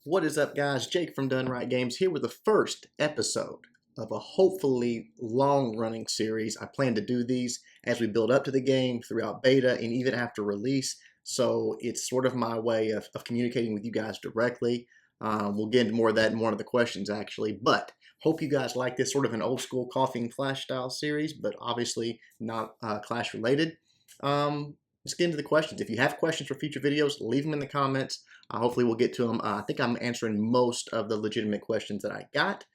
What is up, guys? Jake from Dun Rite Games here with the first episode of a hopefully long-running series. I plan to do these as we build up to the game throughout beta and even after release. So it's sort of my way of communicating with you guys directly. We'll get into more of that in one of the questions, actually. But hope you guys like this sort of an old school Coffee and Clash style series, but obviously not Clash related. Let's get into the questions. If you have questions for future videos, leave them in the comments. Hopefully we'll get to them. I think I'm answering most of the legitimate questions that I got.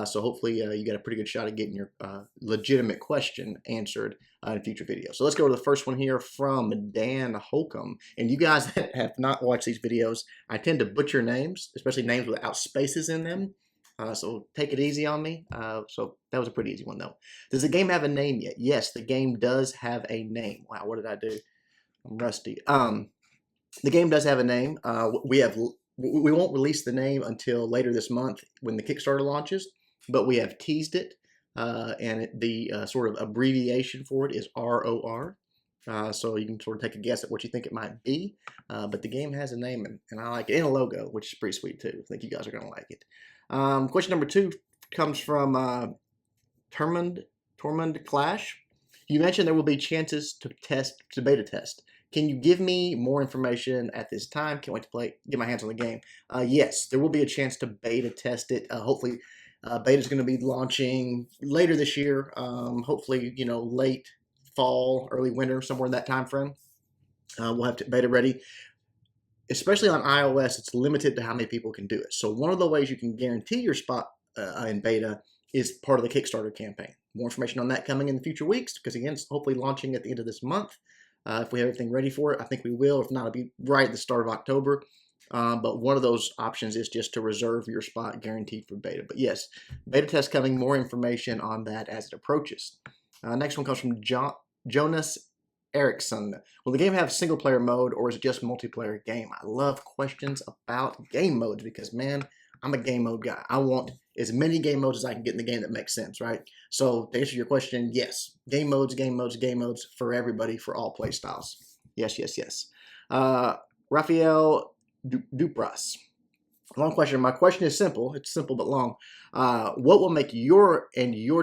So hopefully you got a pretty good shot at getting your legitimate question answered in future videos. So let's go to the first one here from Dan Holcomb. And you guys that have not watched these videos, I tend to butcher names, especially names without spaces in them. So take it easy on me. So that was a pretty easy one though. Does the game have a name yet? Yes, the game does have a name. Wow, what did I do? I'm rusty. The game does have a name. We won't release the name until later this month when the Kickstarter launches, but we have teased it, and the sort of abbreviation for it is ROR. So you can sort of take a guess at what you think it might be, but the game has a name, and I like it, and a logo, which is pretty sweet too. I think you guys are going to like it. Question number 2 comes from Tormund Clash. You mentioned there will be chances to beta test. Can you give me more information at this time? Can't wait to get my hands on the game. Yes, there will be a chance to beta test it. Hopefully, beta is going to be launching later this year. Hopefully, late fall, early winter, somewhere in that time frame. We'll have beta ready. Especially on iOS, it's limited to how many people can do it. So one of the ways you can guarantee your spot in beta is part of the Kickstarter campaign. More information on that coming in the future weeks, because again, it's hopefully launching at the end of this month. If we have everything ready for it, I think we will. If not, it'll be right at the start of October. But one of those options is just to reserve your spot guaranteed for beta. But yes, beta test coming, more information on that as it approaches. Next one comes from Jonas Erickson. Will the game have single player mode or is it just multiplayer game? I love questions about game modes because, man, I'm a game mode guy. I want as many game modes as I can get in the game that makes sense, right? So to answer your question, yes, game modes for everybody, for all play styles. Yes, yes, yes. Rafael Dupras. Long question. My question is simple. It's simple but long. What will make your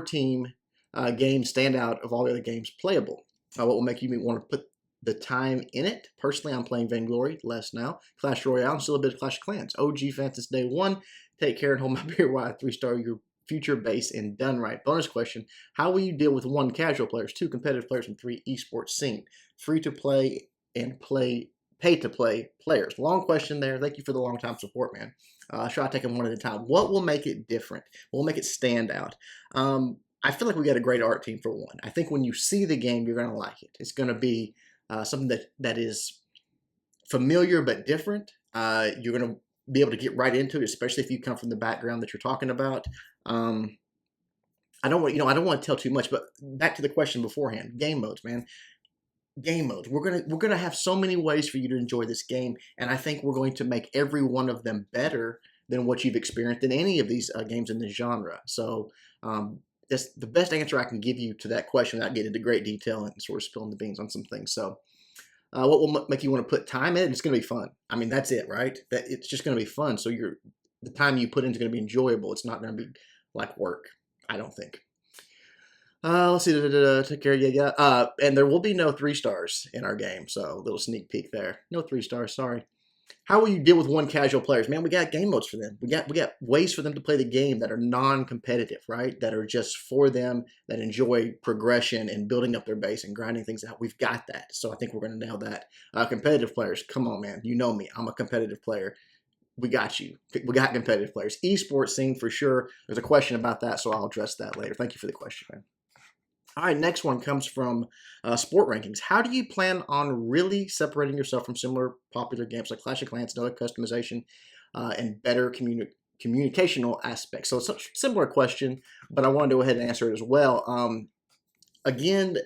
team game stand out of all the other games playable? What will make you want to put the time in it? Personally, I'm playing Vainglory, less now. Clash Royale, and still a bit of Clash of Clans. OG fan since day one. Take care and hold my beer while I 3-star your future base in Dun Rite. Bonus question, how will you deal with 1 casual players, 2 competitive players, and 3 esports scene? Free to play and pay to play players. Long question there. Thank you for the long time support, man. Try to take them one at a time. What will make it different? What will make it stand out? I feel like we got a great art team for one. I think when you see the game, you're going to like it. It's going to be something that is familiar but different. You're going to be able to get right into it, especially if you come from the background that you're talking about. I don't want to tell too much, but back to the question beforehand. Game modes, man. Game modes. We're gonna have so many ways for you to enjoy this game, and I think we're going to make every one of them better than what you've experienced in any of these games in this genre. So that's the best answer I can give you to that question without getting into great detail and sort of spilling the beans on some things. So what will make you want to put time in? It's going to be fun. I mean, that's it, right? That it's just going to be fun. So the time you put in is going to be enjoyable. It's not going to be like work, I don't think. Let's see. Take care. Yeah. And there will be no 3 stars in our game. So a little sneak peek there. No 3 stars. Sorry. How will you deal with 1 casual players? Man, we got game modes for them. We got ways for them to play the game that are non-competitive, right? That are just for them, that enjoy progression and building up their base and grinding things out. We've got that. So I think we're going to nail that. Competitive players, come on, man. You know me. I'm a competitive player. We got you. We got competitive players. Esports scene for sure. There's a question about that, so I'll address that later. Thank you for the question, man. All right, next one comes from Sport Rankings. How do you plan on really separating yourself from similar popular games like Clash of Clans, no customization, and better communicational aspects? So it's a similar question, but I want to go ahead and answer it as well. Again,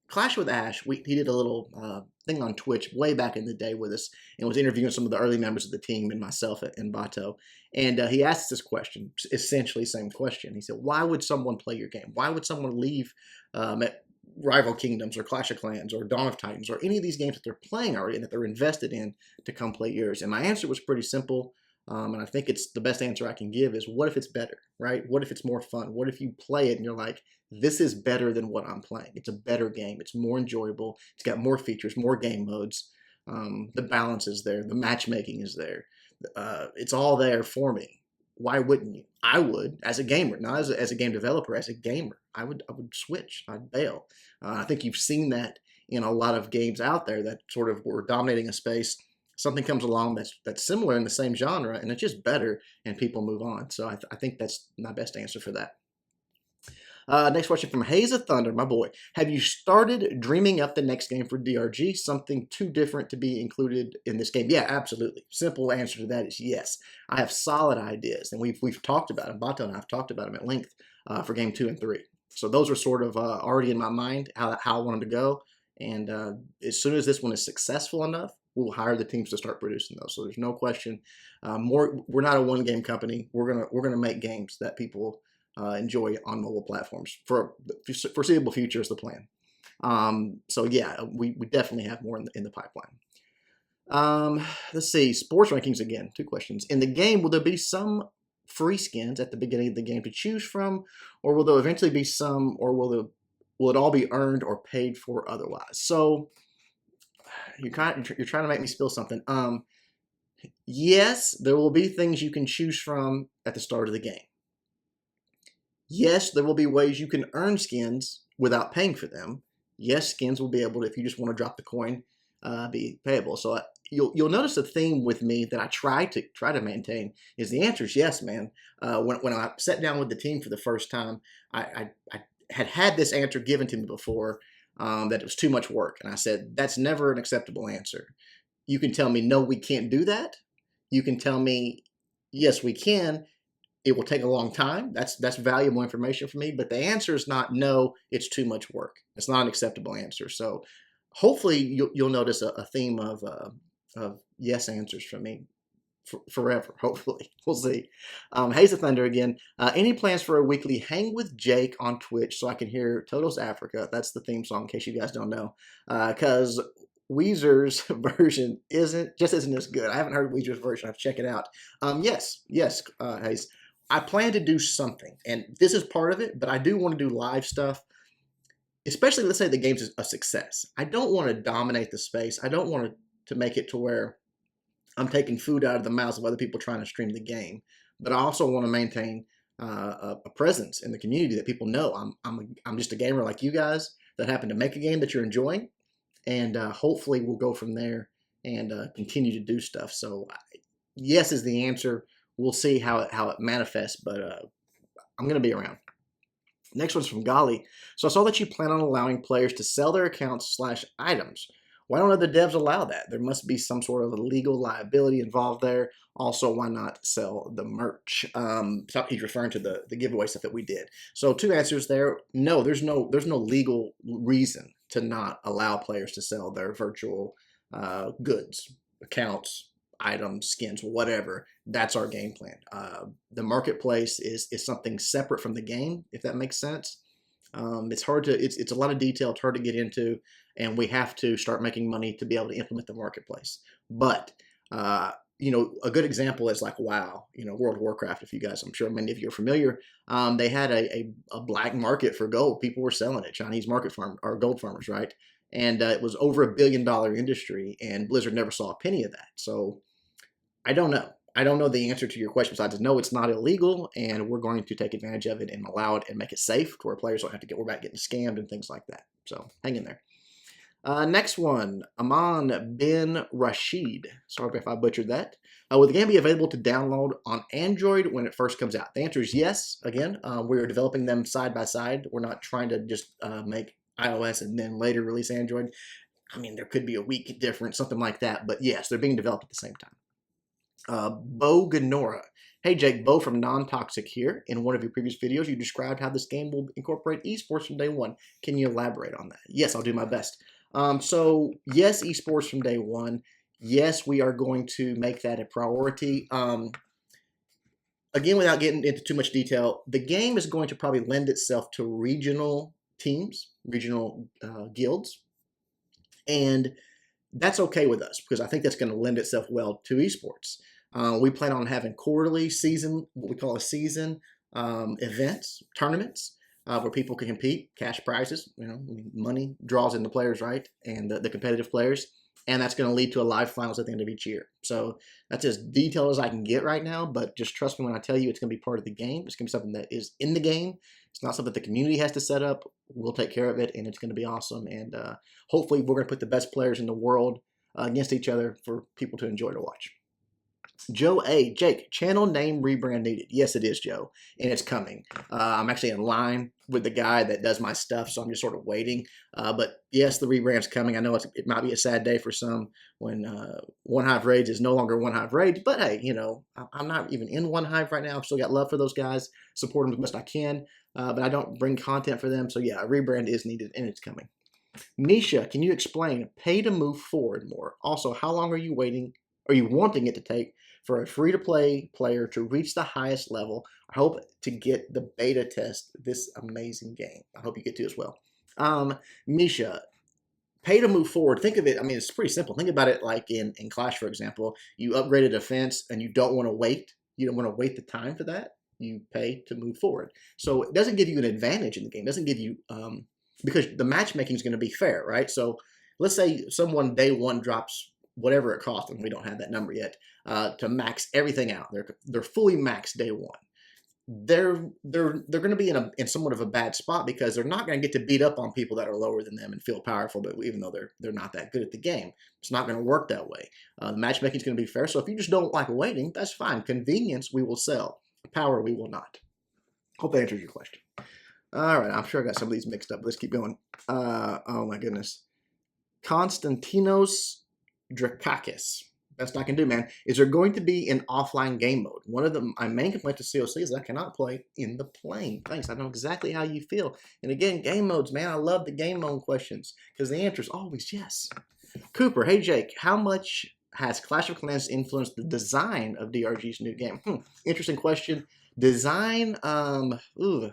Clash with Ash, he did a little thing on Twitch way back in the day with us and was interviewing some of the early members of the team and myself and Bato. And he asked this question, essentially same question. He said, why would someone play your game? Why would someone leave at Rival Kingdoms or Clash of Clans or Dawn of Titans or any of these games that they're playing already and that they're invested in to come play yours? And my answer was pretty simple. And I think it's the best answer I can give is, what if it's better, right? What if it's more fun? What if you play it and you're like, this is better than what I'm playing. It's a better game. It's more enjoyable. It's got more features, more game modes. The balance is there. The matchmaking is there. It's all there for me. Why wouldn't you? I would, as a gamer, not as a game developer, as a gamer. I would switch. I'd bail. I think you've seen that in a lot of games out there that sort of were dominating a space. Something comes along that's similar in the same genre, and it's just better, and people move on. So I think that's my best answer for that. Next question from Haze of Thunder, my boy. Have you started dreaming up the next game for DRG? Something too different to be included in this game? Yeah, absolutely. Simple answer to that is yes. I have solid ideas, and we've talked about them. Bato and I have talked about them at length for game 2 and 3. So those are sort of already in my mind, how I wanted to go. And as soon as this one is successful enough, we'll hire the teams to start producing those. So there's no question. We're not a one-game company. We're gonna make games that people enjoy on mobile platforms for the foreseeable future is the plan. So yeah, we definitely have more in the pipeline. Let's see, sports rankings again. 2 questions. In the game, will there be some free skins at the beginning of the game to choose from, or will there eventually be some, or will it all be earned or paid for otherwise? So you're trying to make me spill something. Yes, there will be things you can choose from at the start of the game. Yes, there will be ways you can earn skins without paying for them. Yes, skins will be able to, if you just want to drop the coin, be payable. So you'll notice a theme with me that I try to maintain is the answer is yes, man. When I sat down with the team for the first time, I had this answer given to me before, that it was too much work, and I said that's never an acceptable answer. You can tell me no, we can't do that. You can tell me yes, we can. It will take a long time. That's valuable information for me. But the answer is not no, it's too much work. It's not an acceptable answer. So hopefully you'll notice a theme of yes answers from me forever. Hopefully, we'll see. Haze of Thunder again. Any plans for a weekly hang with Jake on Twitch so I can hear Toto's Africa? That's the theme song, in case you guys don't know. Because Weezer's version isn't as good. I haven't heard Weezer's version. I have to check it out. Yes, Haze. I plan to do something, and this is part of it, but I do want to do live stuff, especially let's say the game's a success. I don't want to dominate the space. I don't want to make it to where I'm taking food out of the mouths of other people trying to stream the game, but I also want to maintain a presence in the community that people know I'm just a gamer like you guys that happen to make a game that you're enjoying, and hopefully we'll go from there and continue to do stuff. So yes is the answer. We'll see how it manifests, but I'm going to be around. Next one's from Golly. So I saw that you plan on allowing players to sell their accounts / items. Why don't other devs allow that? There must be some sort of a legal liability involved there. Also, why not sell the merch? So he's referring to the giveaway stuff that we did. So 2 answers there. No, there's no legal reason to not allow players to sell their virtual goods, accounts, items, skins, whatever. That's our game plan. The marketplace is something separate from the game, if that makes sense. It's hard to, it's a lot of detail, it's hard to get into, and we have to start making money to be able to implement the marketplace. But, a good example is like WoW, World of Warcraft, if you guys, I'm sure many of you are familiar. They had a black market for gold. People were selling it, Chinese market or gold farmers, right? And it was over $1 billion industry, and Blizzard never saw a penny of that. So I don't know. I don't know the answer to your question besides no, it's not illegal, and we're going to take advantage of it and allow it and make it safe to where players don't have to get worried about getting scammed and things like that. So hang in there. Next one, Aman bin Rashid. Sorry if I butchered that. Will the game be available to download on Android when it first comes out? The answer is yes. Again, we're developing them side by side. We're not trying to just make iOS and then later release Android. I mean, there could be a week difference, something like that. But yes, they're being developed at the same time. Bo Ganora. Hey Jake, Bo from Non-Toxic here. In one of your previous videos, you described how this game will incorporate esports from day one. Can you elaborate on that? Yes, I'll do my best. So yes, esports from day one. Yes, we are going to make that a priority. Again, without getting into too much detail, the game is going to probably lend itself to regional teams, regional guilds, and that's okay with us because I think that's going to lend itself well to esports. We plan on having quarterly season, what we call a season events, tournaments, where people can compete, cash prizes, money draws in the players, right? And the competitive players. And that's going to lead to a live finals at the end of each year. So that's as detailed as I can get right now, but just trust me when I tell you it's going to be part of the game. It's going to be something that is in the game. It's not something the community has to set up. We'll take care of it, and it's going to be awesome. And hopefully we're going to put the best players in the world against each other for people to enjoy to watch. Joe A. Jake, channel name rebrand needed. Yes, it is, Joe, and it's coming. I'm actually in line with the guy that does my stuff, so I'm just sort of waiting. But yes, the rebrand's coming. I know it might be a sad day for some when One Hive Raids is no longer One Hive Raids, but hey, I'm not even in One Hive right now. I've still got love for those guys, support them as best I can, but I don't bring content for them. So yeah, a rebrand is needed, and it's coming. Nisha, can you explain pay to move forward more? Also, how long are you waiting? Are you wanting it to take for a free-to-play player to reach the highest level? I hope to get the beta test this amazing game. I hope you get to as well. Misha, pay to move forward. Think of it, it's pretty simple. Think about it like in Clash, for example. You upgrade a defense and you don't want to wait. You don't want to wait the time for that. You pay to move forward. So it doesn't give you an advantage in the game. It doesn't give you, because the matchmaking is going to be fair, right? So let's say someone day one drops whatever it costs, and we don't have that number yet, to max everything out. They're fully maxed day one. They're going to be in somewhat of a bad spot because they're not going to get to beat up on people that are lower than them and feel powerful, but even though they're not that good at the game, it's not going to work that way. The matchmaking is going to be fair. So if you just don't like waiting, that's fine. Convenience we will sell. Power we will not. Hope that answers your question. All right, I'm sure I got some of these mixed up. Let's keep going. Oh my goodness, Konstantinos Drakakis. Best I can do, man. Is there going to be an offline game mode? One of my main complaints to COC is that I cannot play in the plane. Thanks. I know exactly how you feel. And again, game modes, man. I love the game mode questions because the answer is always yes. Cooper, hey Jake, how much has Clash of Clans influenced the design of DRG's new game? Interesting question. Design, look,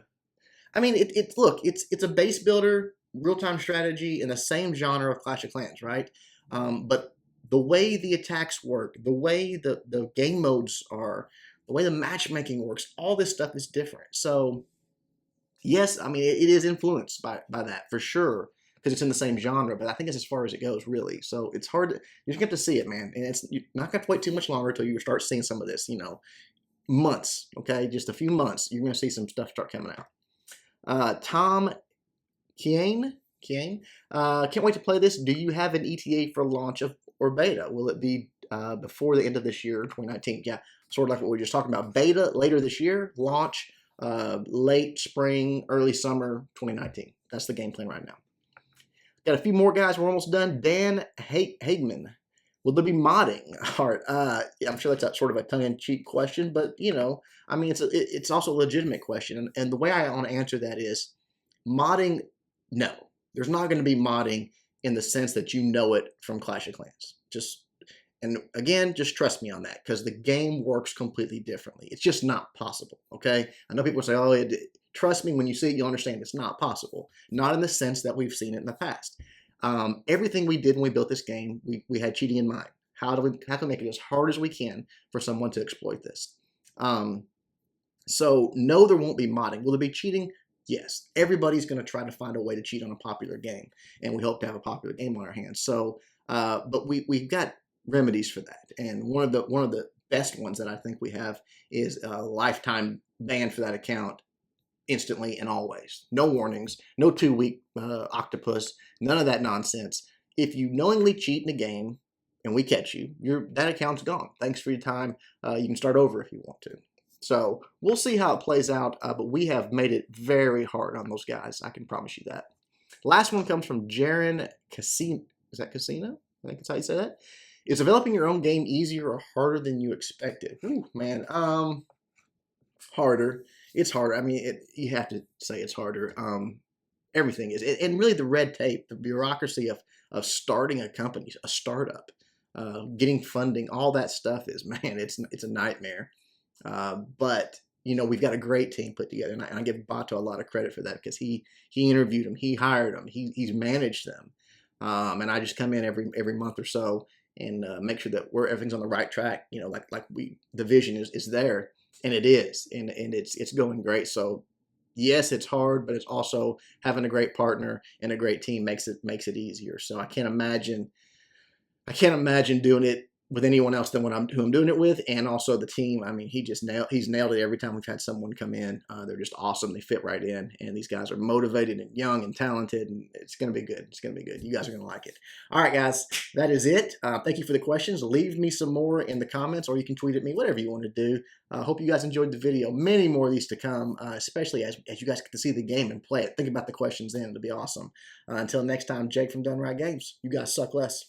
it's a base builder, real-time strategy in the same genre of Clash of Clans, right? But the way the attacks work, the way the game modes are, the way the matchmaking works, all this stuff is different. So yes, it is influenced by that for sure because it's in the same genre, but I think it's as far as it goes, really. So it's hard to, you just have to see it, man. And you're not going to wait too much longer until you start seeing some of this, months, okay? Just a few months, you're going to see some stuff start coming out. Tom Kiane, can't wait to play this. Do you have an ETA for launch or beta? Will it be before the end of this year, 2019? Yeah, sort of like what we were just talking about. Beta later this year, launch late spring, early summer 2019. That's the game plan right now. Got a few more guys. We're almost done. Dan Hagman. Will there be modding? Art? Yeah, I'm sure that's sort of a tongue-in-cheek question, but it's also a legitimate question. And the way I want to answer that is modding. No, there's not going to be modding in the sense that you know it from Clash of Clans. And again, just trust me on that because the game works completely differently. It's just not possible, okay? I know people say, oh, trust me, when you see it, you'll understand it's not possible. Not in the sense that we've seen it in the past. Everything we did when we built this game, we had cheating in mind. How do we have to make it as hard as we can for someone to exploit this? So no, there won't be modding. Will there be cheating? Yes, everybody's going to try to find a way to cheat on a popular game, and we hope to have a popular game on our hands. So, but we've got remedies for that, and one of the best ones that I think we have is a lifetime ban for that account, instantly and always. No warnings, no 2-week octopus, none of that nonsense. If you knowingly cheat in a game and we catch you, that account's gone. Thanks for your time. You can start over if you want to. So we'll see how it plays out, but we have made it very hard on those guys. I can promise you that. Last one comes from Jaron Casino. Is that Casino? I think that's how you say that. Is developing your own game easier or harder than you expected? Ooh, man, harder. It's harder. You have to say it's harder. Everything is, and really the red tape, the bureaucracy of starting a company, a startup, getting funding, all that stuff is, man, it's a nightmare. But we've got a great team put together, and I give Bato a lot of credit for that because he interviewed them, he hired them, he's managed them, and I just come in every month or so make sure that everything's on the right track. You know, the vision is there, and it is, and it's going great. So yes, it's hard, but it's also having a great partner and a great team makes it easier. So I can't imagine doing it with anyone else than who I'm doing it with, and also the team. I mean, he's nailed it every time we've had someone come in. They're just awesome. They fit right in, and these guys are motivated and young and talented, and it's going to be good. It's going to be good. You guys are going to like it. All right, guys, that is it. Thank you for the questions. Leave me some more in the comments, or you can tweet at me, whatever you want to do. Hope you guys enjoyed the video. Many more of these to come, especially as you guys get to see the game and play it. Think about the questions then. It'll be awesome. Until next time, Jake from Dun Rite Games. You guys suck less.